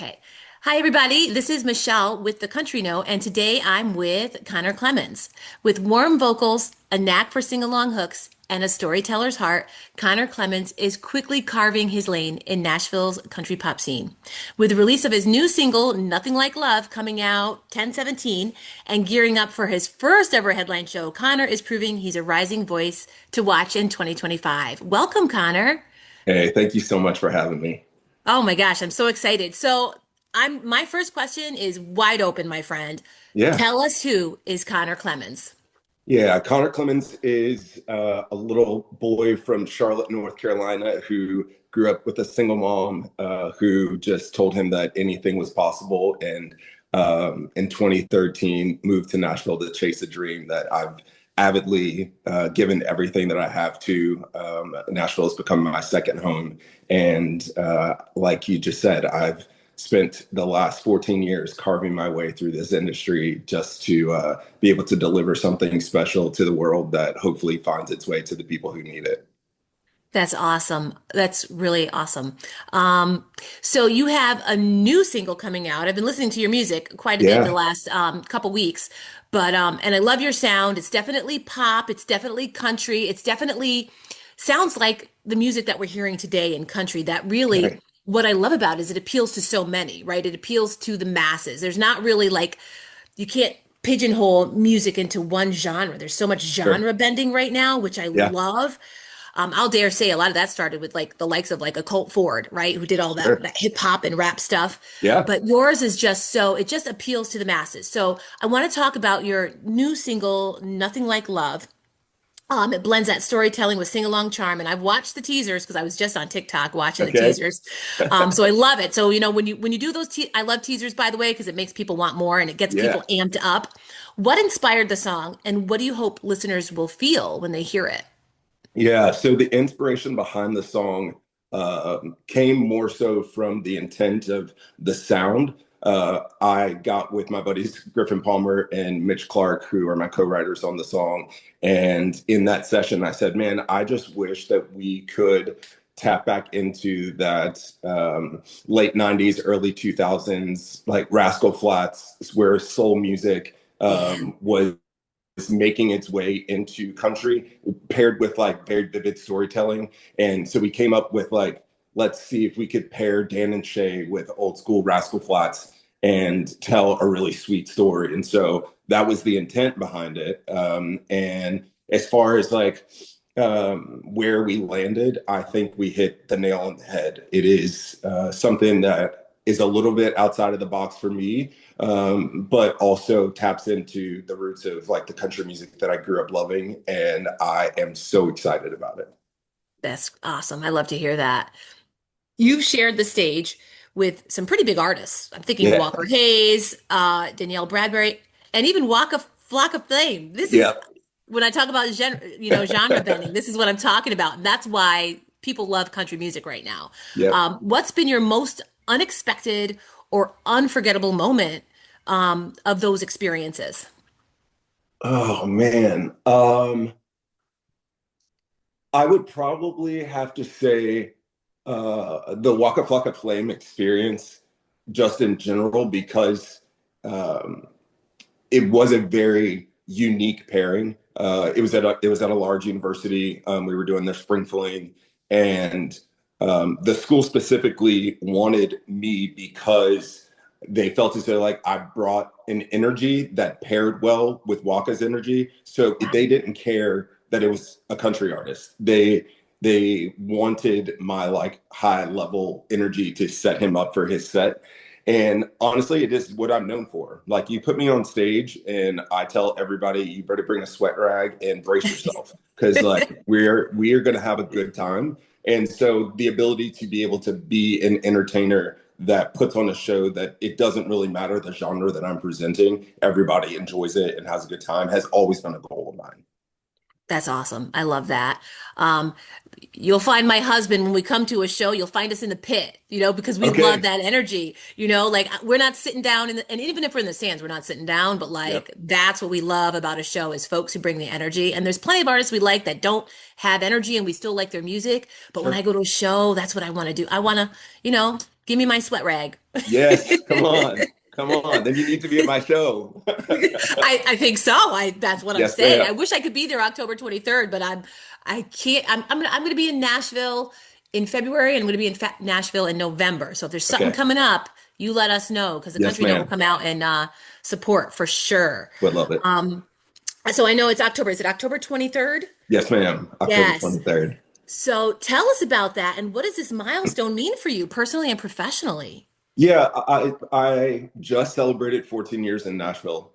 Okay. Hi, everybody. This is Michelle with the Country Note, and today I'm with Conor Clemmons. With warm vocals, a knack for sing-along hooks, and a storyteller's heart, Conor Clemmons is quickly carving his lane in Nashville's country pop scene. With the release of his new single, Nothing Like Love, coming out 10/17, and gearing up for his first ever headline show, Conor is proving he's a rising voice to watch in 2025. Welcome, Conor. Hey, thank you so much for having me. Oh my gosh, I'm so excited. So, I'm my first question is wide open, my friend. Yeah. Tell us who is Conor Clemmons. Yeah. Conor Clemmons is a little boy from Charlotte, North Carolina, who grew up with a single mom who just told him that anything was possible. And in 2013, moved to Nashville to chase a dream that I've avidly given everything that I have to. Nashville has become my second home. And like you just said, I've spent the last 14 years carving my way through this industry just to be able to deliver something special to the world that hopefully finds its way to the people who need it. That's awesome. That's really awesome. So you have a new single coming out. I've been listening to your music quite a bit the Yeah, last couple weeks, but and I love your sound. It's definitely pop. It's definitely country. It's definitely sounds like the music that we're hearing today in country. That really, right. what I love about it is it appeals to so many, right? It appeals to the masses. There's not really like you can't pigeonhole music into one genre. There's so much Sure. genre bending right now, which I Yeah, love. I'll dare say a lot of that started with like the likes of like a Colt Ford, right? Who did all sure. that hip hop and rap stuff. Yeah. But yours is just so, it just appeals to the masses. So I want to talk about your new single, Nothing Like Love. It blends that storytelling with sing-along charm, and I've watched the teasers because I was just on TikTok watching the Okay. teasers. So I love it. So when you do those, I love teasers by the way because it makes people want more and it gets Yeah. people amped up. What inspired the song, and what do you hope listeners will feel when they hear it? Yeah, so the inspiration behind the song came more so from the intent of the sound. I got with my buddies Griffin Palmer and Mitch Clark, who are my co-writers on the song. And in that session, I said, man, I just wish that we could tap back into that late 90s, early 2000s, like Rascal Flatts, where soul music Yeah. was making its way into country paired with like very vivid storytelling. And so we came up with like, let's see if we could pair Dan and Shay with old school Rascal Flats and tell a really sweet story. And so that was the intent behind it. And as far as like where we landed, I think we hit the nail on the head. It is something that is a little bit outside of the box for me, but also taps into the roots of like the country music that I grew up loving, and I am so excited about it. That's awesome. I love to hear that. You've shared the stage with some pretty big artists. I'm thinking Yeah, Walker Hayes, Danielle Bradbury, and even Waka Flock of Flame. This is yeah, when I talk about genre bending. This is what I'm talking about. And that's why people love country music right now. yeah. What's been your most unexpected or unforgettable moment of those experiences? Oh man, I would probably have to say the Waka Flocka Flame experience, just in general, because um, it was a very unique pairing. It was at a large university. We were doing their spring fling, and the school specifically wanted me because they felt as though like I brought an energy that paired well with Waka's energy. So they didn't care that it was a country artist. They wanted my like high level energy to set him up for his set. And honestly, it is what I'm known for. Like you put me on stage and I tell everybody, you better bring a sweat rag and brace yourself because like we are gonna have a good time. And so the ability to be able to be an entertainer that puts on a show that it doesn't really matter the genre that I'm presenting, everybody enjoys it and has a good time has always been a goal of mine. That's awesome. I love that. Um, you'll find my husband when we come to a show, you'll find us in the pit, because we love Okay. that energy, like we're not sitting down and even if we're in the stands, we're not sitting down, but Yep. like that's what we love about a show is folks who bring the energy. And there's plenty of artists we like that don't have energy and we still like their music. But when I Sure. go to a show, that's what I want to do. I want to, Give me my sweat rag. Yes, come on. Come on. Then you need to be at my show. I think so. That's what I'm Yes, saying. ma'am. I wish I could be there October 23rd, but I can't. I'm gonna be in Nashville in February, and I'm gonna be in Nashville in November. So if there's something Okay. coming up, you let us know because the Yes, country note will ma'am. come out and support for sure. Would love it. So I know it's October. Is it October 23rd? Yes, ma'am. October Yes. 23rd. So tell us about that and what does this milestone mean for you personally and professionally? Yeah, I just celebrated 14 years in Nashville,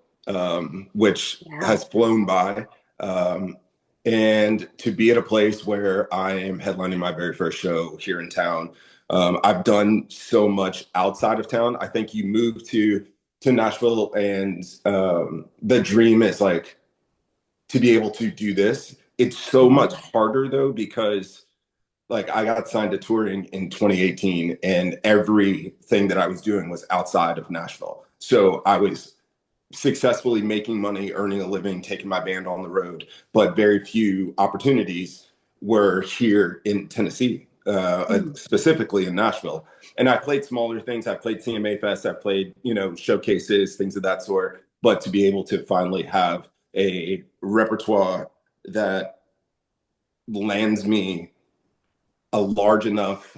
which has Wow. flown by. Um, and to be at a place where I am headlining my very first show here in town, I've done so much outside of town. I think you move to Nashville, and the dream is like to be able to do this. It's so much Mhm. harder though because like I got signed to touring in 2018 and everything that I was doing was outside of Nashville. So I was successfully making money, earning a living, taking my band on the road, but very few opportunities were here in Tennessee, Mm. specifically in Nashville. And I played smaller things. I played CMA Fest. I played, showcases, things of that sort. But to be able to finally have a repertoire that lands me a large enough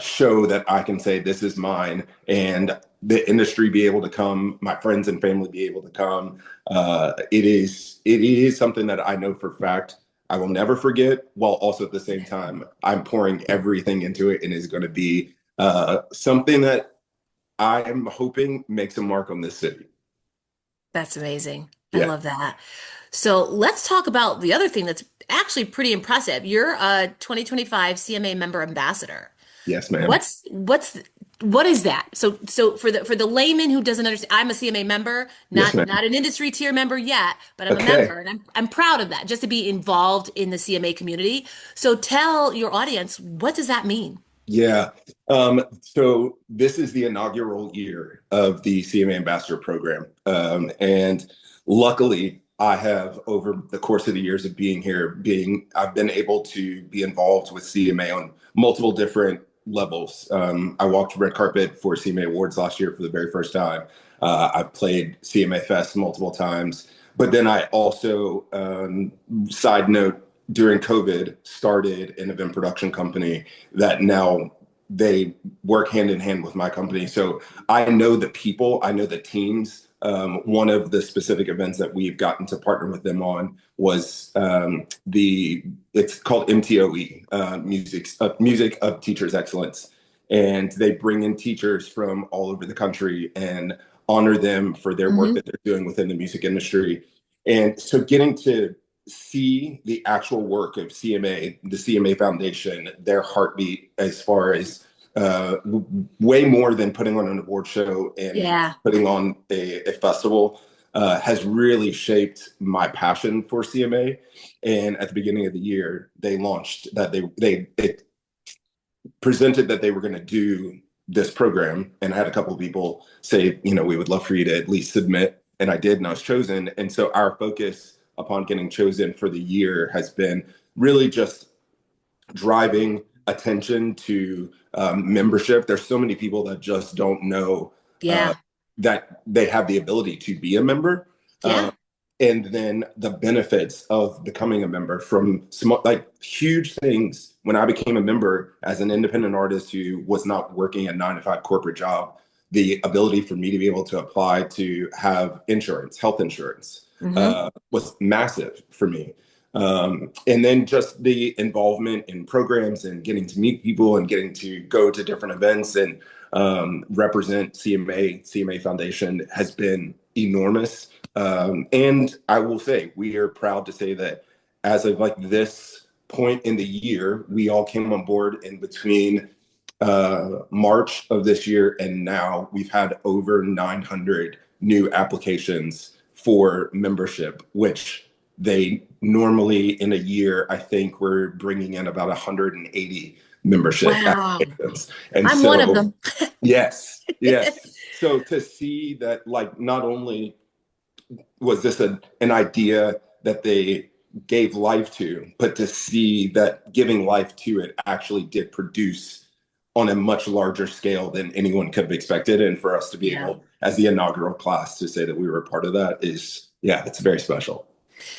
show that I can say this is mine, and the industry be able to come, my friends and family be able to come. It is something that I know for a fact I will never forget. While also at the same time, I'm pouring everything into it, and is going to be something that I am hoping makes a mark on this city. That's amazing. I Yeah. love that. So let's talk about the other thing that's actually pretty impressive. You're a 2025 CMA member ambassador. Yes, ma'am. What is that? So for the layman who doesn't understand, I'm a CMA member, Yes, ma'am. not an industry tier member yet, but I'm a Okay. member and I'm proud of that, just to be involved in the CMA community. So tell your audience, what does that mean? Yeah. So this is the inaugural year of the CMA Ambassador Program. And luckily, I have, over the course of the years of being here, I've been able to be involved with CMA on multiple different levels. I walked red carpet for CMA Awards last year for the very first time. I've played CMA Fest multiple times. But then I also, side note, during COVID, started an event production company that now they work hand in hand with my company. So I know the people, I know the teams. One of the specific events that we've gotten to partner with them on was it's called MTOE, Music of Teachers Excellence. And they bring in teachers from all over the country and honor them for their work Hmm. that they're doing within the music industry. And so getting to see the actual work of CMA, the CMA Foundation, their heartbeat as far as way more than putting on an award show and Yeah. putting on a festival, has really shaped my passion for CMA. And at the beginning of the year, they launched that they presented that they were going to do this program, and I had a couple of people say, we would love for you to at least submit, and I did, and I was chosen. And so our focus upon getting chosen for the year has been really just driving attention to membership. There's so many people that just don't know uh, Yeah. that they have the ability to be a member. Uh, Yeah. and then the benefits of becoming a member, from small, like huge things. When I became a member as an independent artist who was not working a 9 to 5 corporate job, the ability for me to be able to apply to have insurance, health insurance, Hmm. was massive for me. And then just the involvement in programs and getting to meet people and getting to go to different events and represent CMA Foundation has been enormous. And I will say, we are proud to say that as of like this point in the year, we all came on board in between March of this year and now we've had over 900 new applications for membership, which they normally in a year, I think we're bringing in about 180 membership Wow. applications. And I'm one of so, them. yes, yes. So to see that, like, not only was this an idea that they gave life to, but to see that giving life to it actually did produce on a much larger scale than anyone could have expected. And for us to be Yeah. able, as the inaugural class, to say that we were a part of that is, yeah, it's very special.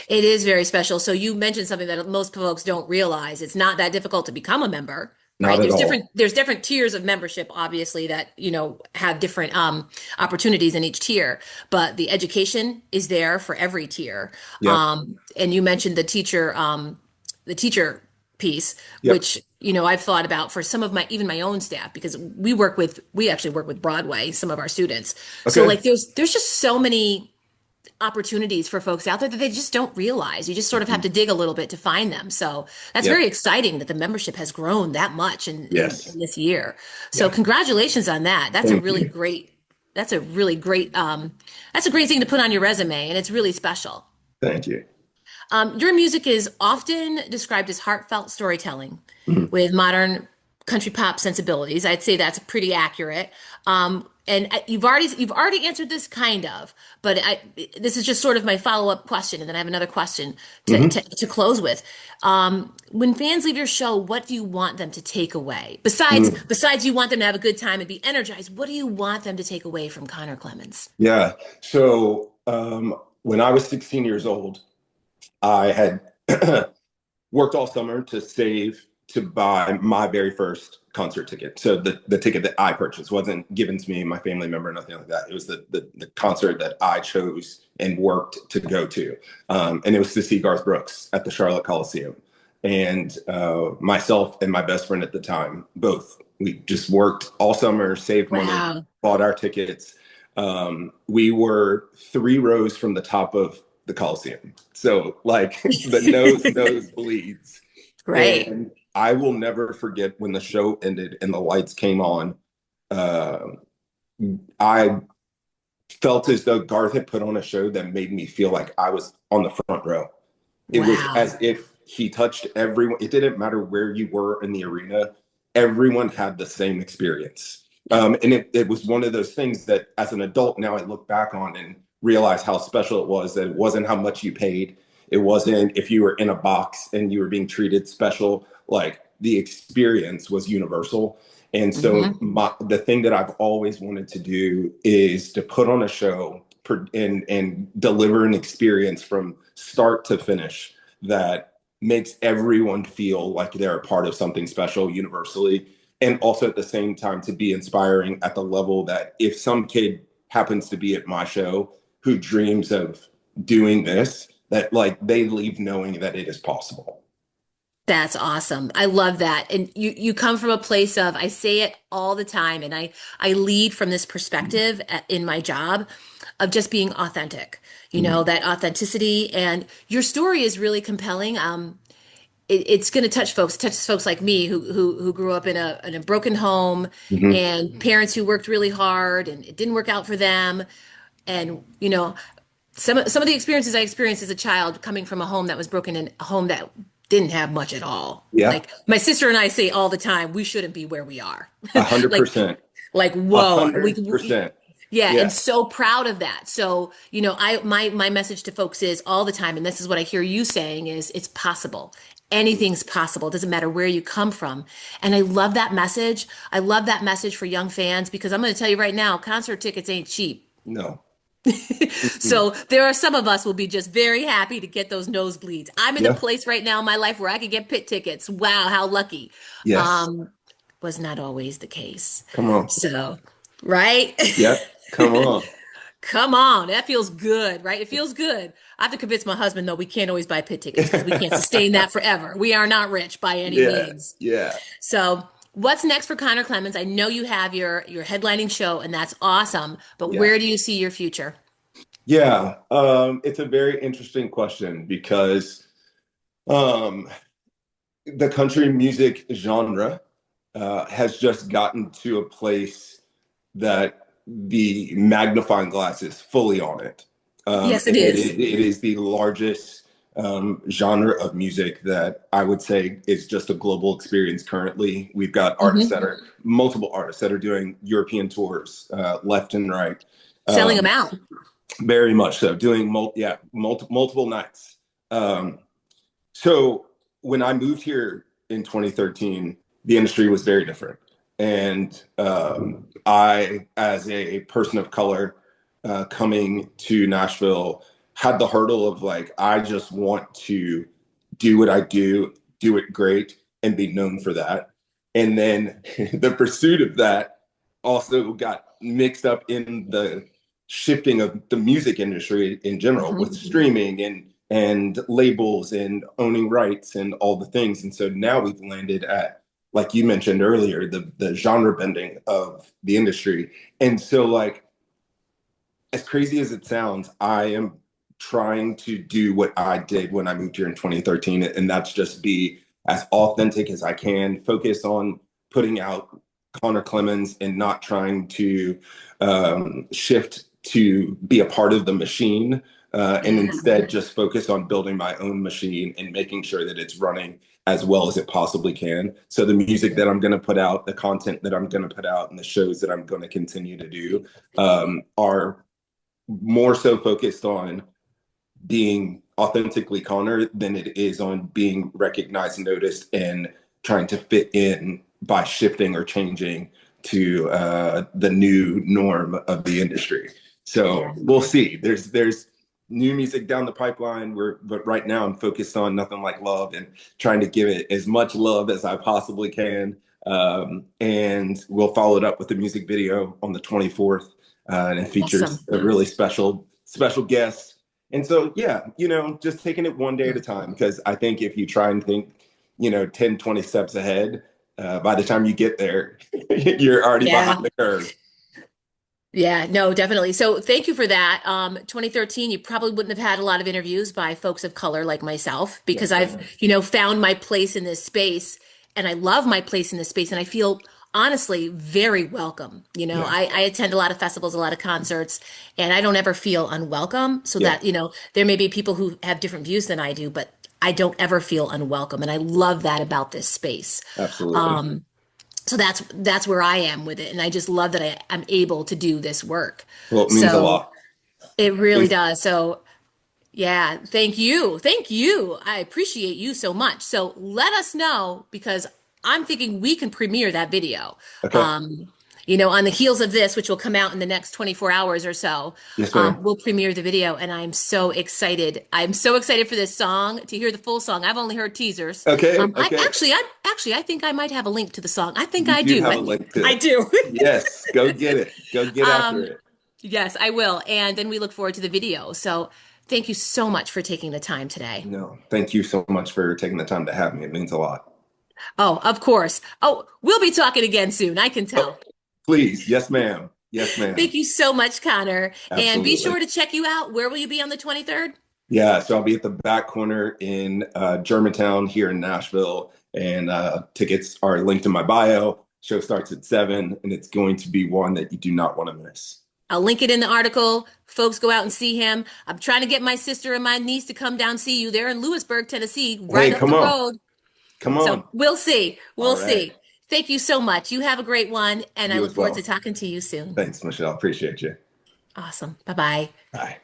It is very special. So you mentioned something that most folks don't realize. It's not that difficult to become a member, Not right? at all. There's different tiers of membership, obviously, that, have different opportunities in each tier, but the education is there for every tier. Yep. And you mentioned the teacher piece, Yep. which, I've thought about for some of my, even my own staff, because we actually work with Broadway, some of our students. So Okay. like there's just so many opportunities for folks out there that they just don't realize. You just sort of have Mhm. to dig a little bit to find them. So that's very Yep. exciting that the membership has grown that much in Yes. this year. So Yeah. congratulations on that. Thank you. That's a really great, that's a great thing to put on your resume, and it's really special. Thank you. Your music is often described as heartfelt storytelling Mhm. with modern country pop sensibilities. I'd say that's pretty accurate. And you've already answered this kind of, but this is just sort of my follow-up question, and then I have another question Mhm. to close with. When fans leave your show, what do you want them to take away? Mhm. Besides you want them to have a good time and be energized, what do you want them to take away from Conor Clemmons? Yeah. So when I was 16 years old, I had worked all summer to save to buy my very first concert ticket. So the ticket that I purchased wasn't given to me, my family member, nothing like that. It was the concert that I chose and worked to go to. And it was to see Garth Brooks at the Charlotte Coliseum. And myself and my best friend at the time, both, we just worked all summer, saved money, Wow. bought our tickets. We were 3 rows from the top of the Coliseum. So like the nose bleeds. Right. And I will never forget when the show ended and the lights came on. Uh, I felt as though Garth had put on a show that made me feel like I was on the front row. It was Wow. as if he touched everyone. It didn't matter where you were in the arena, everyone had the same experience. And it was one of those things that as an adult now I look back on and realize how special it was, that it wasn't how much you paid. It wasn't if you were in a box and you were being treated special. Like the experience was universal. And so Hmm. the thing that I've always wanted to do is to put on a show and deliver an experience from start to finish that makes everyone feel like they're a part of something special universally. And also at the same time to be inspiring at the level that if some kid happens to be at my show who dreams of doing this, that like they leave knowing that it is possible. That's awesome. I love that. And you come from a place of, I say it all the time, and I lead from this perspective in my job of just being authentic. Mhm. That authenticity, and your story is really compelling. It's going to touch folks like me who grew up in a broken home, Mhm. and parents who worked really hard and it didn't work out for them. And some of the experiences I experienced as a child, coming from a home that was broken and a home that didn't have much at all. Yeah, Like my sister and I say all the time, we shouldn't be where we are. a hundred like percent, like a whoa, hundred percent. yeah, and Yeah, so proud of that. So, I my message to folks is all the time, and this is what I hear you saying, is it's possible. Anything's possible. It doesn't matter where you come from. And I love that message. I love that message for young fans, because I'm going to tell you right now, concert tickets ain't cheap. no. Mm-mm. So there are some of us will be just very happy to get those nosebleeds. I'm in a Yeah, place right now in my life where I could get pit tickets. Wow, how lucky. yes. Um, was not always the case. Come on. So, right? Yep, come on. Come on, that feels good, right? It feels good. I have to convince my husband, though, we can't always buy pit tickets because we can't sustain that forever. We are not rich by any Yeah, means. yeah, So, what's next for Conor Clemmons? I know you have your headlining show, and that's awesome. But yeah. where do you see your future? Yeah, it's a very interesting question because um, the country music genre has just gotten to a place that the magnifying glass is fully on it. Yes, it And is. it is the largest genre of music that I would say is just a global experience currently. We've got Hmm. multiple artists that are doing European tours left and right. Selling them Um, out. Very much so, doing multiple nights. Um, so when I moved here in 2013, the industry was very different. And I, as a person of color, coming to Nashville, had the hurdle of like, I just want to do what I do it great, and be known for that. And then the pursuit of that also got mixed up in the shifting of the music industry in general, with Mhm. streaming and labels and owning rights and all the things. And so now we've landed at, like you mentioned earlier, the genre bending of the industry. And so, like, as crazy as it sounds, I am trying to do what I did when I moved here in 2013, and that's just be as authentic as I can, focus on putting out Conor Clemmons and not trying to shift to be a part of the machine, and Yeah. instead just focus on building my own machine and making sure that it's running as well as it possibly can. So the music that I'm going to put out, the content that I'm going to put out, and the shows that I'm going to continue to do are more so focused on being authentically Connor than it is on being recognized, noticed, and trying to fit in by shifting or changing to the new norm of the industry. Yeah. So we'll see. There's new music down the pipeline. But right now I'm focused on Nothing Like Love and trying to give it as much love as I possibly can. And we'll follow it up with the music video on the 24th, and it features Awesome. a really special guest. And so, yeah, just taking it one day at a time, because I think if you try and think, 10, 20 steps ahead, by the time you get there, you're already behind Yeah. the curve. Yeah, no, definitely. So thank you for that. 2013, you probably wouldn't have had a lot of interviews by folks of color like myself because Yes, I've, ma'am. found my place in this space and I love my place in this space and I feel honestly very welcome. Yeah. I attend a lot of festivals, a lot of concerts, and I don't ever feel unwelcome. So Yeah, that, there may be people who have different views than I do, but I don't ever feel unwelcome. And I love that about this space. absolutely. So that's where I am with it, and I just love that I'm able to do this work. Well, it means a So lot. it really Means, does. So yeah, thank you. I appreciate you so much. So let us know because I'm thinking we can premiere that video. okay. Um, on the heels of this, which will come out in the next 24 hours or so, Yes, ma'am. we'll premiere the video, and I'm so excited. I'm so excited for this song to hear the full song. I've only heard teasers. Okay, I okay. actually I think I might have a link to the song. I think You I do do. have a link to I it. do. Yes, go get it. Go get after Um, it. yes, I will. And then we look forward to the video. So thank you so much for taking the time today. No, thank you so much for taking the time to have me. It means a lot. Oh, of course. Oh, we'll be talking again soon. I can Oh, tell. please. Yes, ma'am. Yes, ma'am. Thank you so much, Connor. And be Absolutely. sure to check you out. Where will you be on the 23rd? Yeah, so I'll be at the back corner in Germantown here in Nashville, and tickets are linked in my bio. Show starts at 7, and it's going to be one that you do not want to miss. I'll link it in the article. Folks, go out and see him. I'm trying to get my sister and my niece to come down see you. They're in Lewisburg, Tennessee, Hey, right up come the on. road. Come So on. we'll see. All We'll right. see. Thank you so much. You have a great one, and I You look as forward to well. talking to you soon. Thanks, Michelle. Appreciate you. Awesome. Bye bye. Bye.